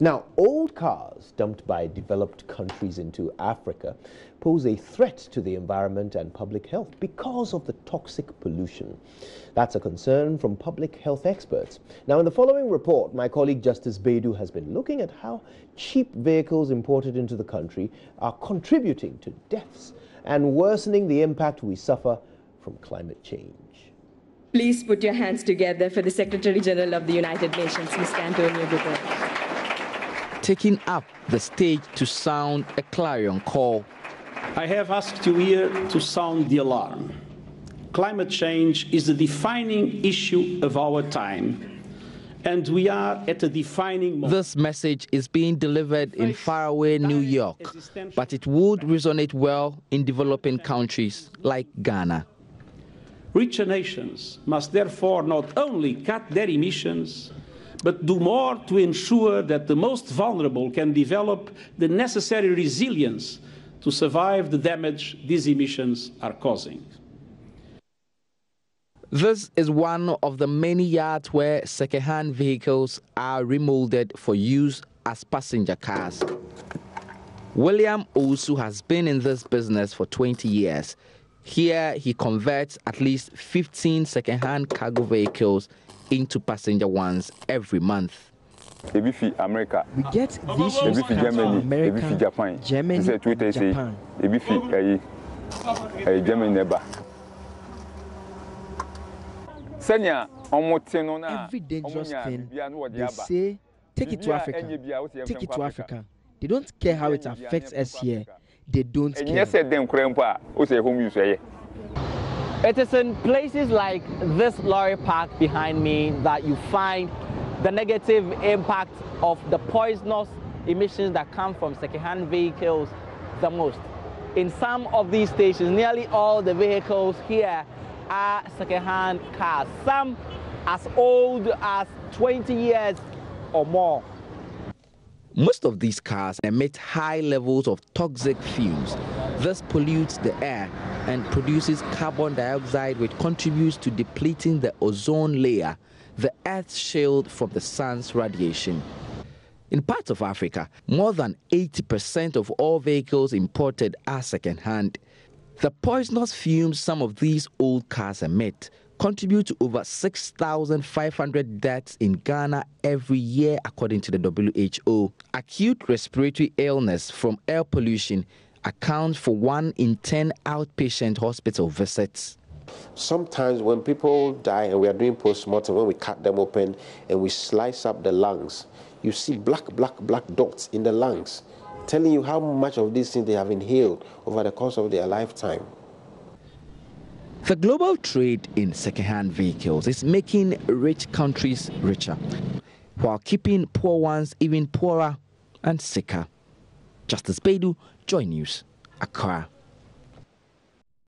Now, old cars dumped by developed countries into Africa pose a threat to the environment and public health because of the toxic pollution. That's a concern from public health experts. Now, in the following report, my colleague Justice Bedu has been looking at how cheap vehicles imported into the country are contributing to deaths and worsening the impact we suffer from climate change. Please put your hands together for the Secretary General of the United Nations, Mr. Antonio Guterres. Taking up the stage to sound a clarion call. I have asked you here to sound the alarm. Climate change is the defining issue of our time, and we are at a defining moment. This message is being delivered in faraway New York, but it would resonate well in developing countries like Ghana. Richer nations must therefore not only cut their emissions, but do more to ensure that the most vulnerable can develop the necessary resilience to survive the damage these emissions are causing. This is one of the many yards where second-hand vehicles are remolded for use as passenger cars. William Osu has been in this business for 20 years. Here, he converts at least 15 second-hand cargo vehicles into passenger ones every month. America. We get these used cars from America, Japan, Germany. Every dangerous thing, they say, take it to Africa. Take it to Africa. They don't care how it affects us here. They don't care. It is in places like this lorry park behind me that you find the negative impact of the poisonous emissions that come from second-hand vehicles the most. In some of these stations, nearly all the vehicles here are second-hand cars, some as old as 20 years or more. Most of these cars emit high levels of toxic fumes. This pollutes the air and produces carbon dioxide, which contributes to depleting the ozone layer, the Earth's shield from the sun's radiation. In parts of Africa, more than 80% of all vehicles imported are second-hand. The poisonous fumes some of these old cars emit contribute to over 6,500 deaths in Ghana every year, according to the WHO. Acute respiratory illness from air pollution accounts for 1 in 10 outpatient hospital visits. Sometimes when people die and we are doing post-mortem, when we cut them open and we slice up the lungs, you see black dots in the lungs, telling you how much of these things they have inhaled over the course of their lifetime. The global trade in second-hand vehicles is making rich countries richer, while keeping poor ones even poorer and sicker. Justice Bedu, JoyNews, Accra.